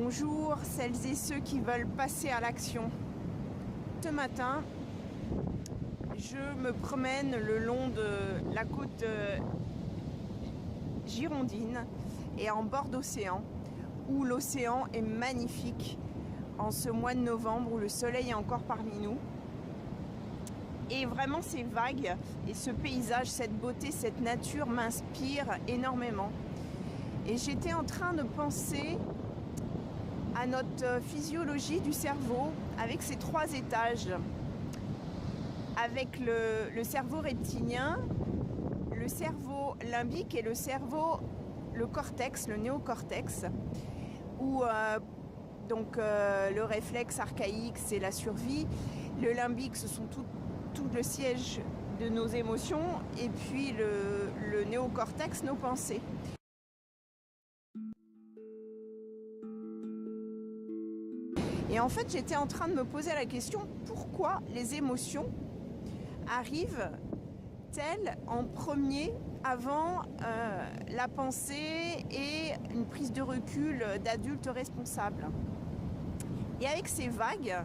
Bonjour celles et ceux qui veulent passer à l'action. Ce matin, je me promène le long de la côte girondine et en bord d'océan, où l'océan est magnifique en ce mois de novembre où le soleil est encore parmi nous. Et vraiment ces vagues et ce paysage, cette beauté, cette nature m'inspirent énormément. Et j'étais en train de penser à notre physiologie du cerveau avec ses 3 étages. Avec le cerveau reptilien, le cerveau limbique et le cortex, le néocortex, où le réflexe archaïque, c'est la survie. Le limbique, ce sont tout le siège de nos émotions, et puis le néocortex, nos pensées. Et en fait, j'étais en train de me poser la question, pourquoi les émotions arrivent-elles en premier avant la pensée et une prise de recul d'adulte responsable? Et avec ces vagues,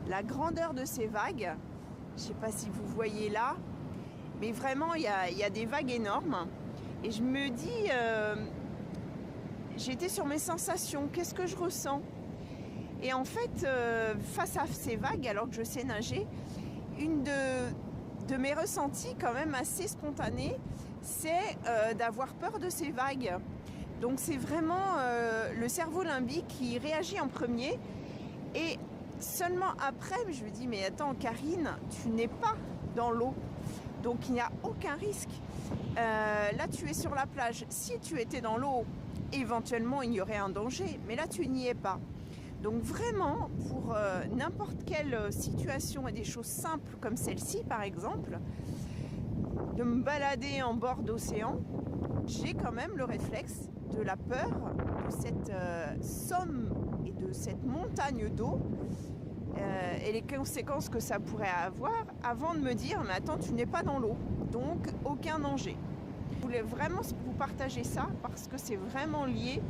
la grandeur de ces vagues, je ne sais pas si vous voyez là, mais vraiment il y a des vagues énormes. Et je me dis, j'étais sur mes sensations, qu'est-ce que je ressens? Et en fait, face à ces vagues, alors que je sais nager, une de mes ressentis quand même assez spontanés, c'est d'avoir peur de ces vagues. Donc c'est vraiment le cerveau limbique qui réagit en premier. Et seulement après, je me dis, mais attends Karine, tu n'es pas dans l'eau. Donc il n'y a aucun risque. Là tu es sur la plage. Si tu étais dans l'eau, éventuellement il y aurait un danger. Mais là tu n'y es pas. Donc vraiment, pour n'importe quelle situation et des choses simples comme celle-ci par exemple, de me balader en bord d'océan, j'ai quand même le réflexe de la peur de cette somme et de cette montagne d'eau et les conséquences que ça pourrait avoir, avant de me dire mais attends, tu n'es pas dans l'eau, donc aucun danger. Je voulais vraiment vous partager ça parce que c'est vraiment lié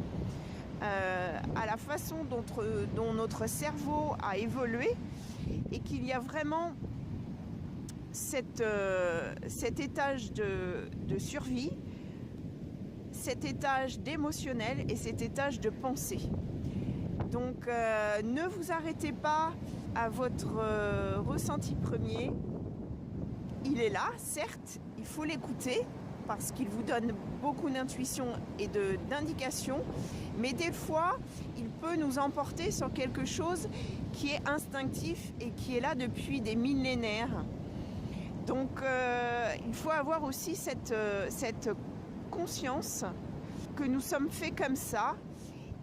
à la façon dont notre cerveau a évolué, et qu'il y a vraiment cet étage de survie, cet étage d'émotionnel et cet étage de pensée. Donc ne vous arrêtez pas à votre ressenti premier. Il est là, certes, il faut l'écouter parce qu'il vous donne beaucoup d'intuition et d'indications, mais des fois, il peut nous emporter sur quelque chose qui est instinctif et qui est là depuis des millénaires. Donc, il faut avoir aussi cette conscience que nous sommes faits comme ça.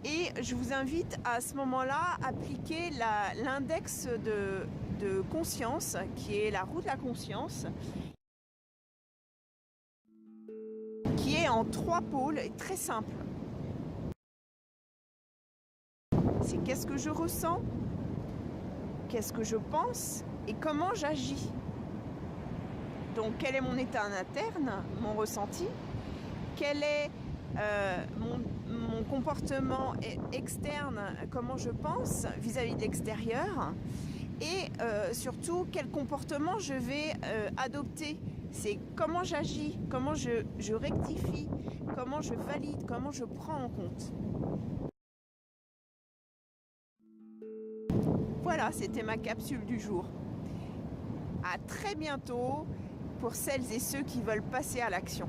Et je vous invite à ce moment-là à appliquer l'index de conscience, qui est la roue de la conscience, qui est en 3 pôles et très simple. C'est qu'est-ce que je ressens, qu'est-ce que je pense et comment j'agis. Donc quel est mon état interne, mon ressenti, quel est mon comportement externe, comment je pense vis-à-vis de l'extérieur, et surtout quel comportement je vais adopter. C'est comment j'agis, comment je rectifie, comment je valide, comment je prends en compte. Voilà, c'était ma capsule du jour. À très bientôt pour celles et ceux qui veulent passer à l'action.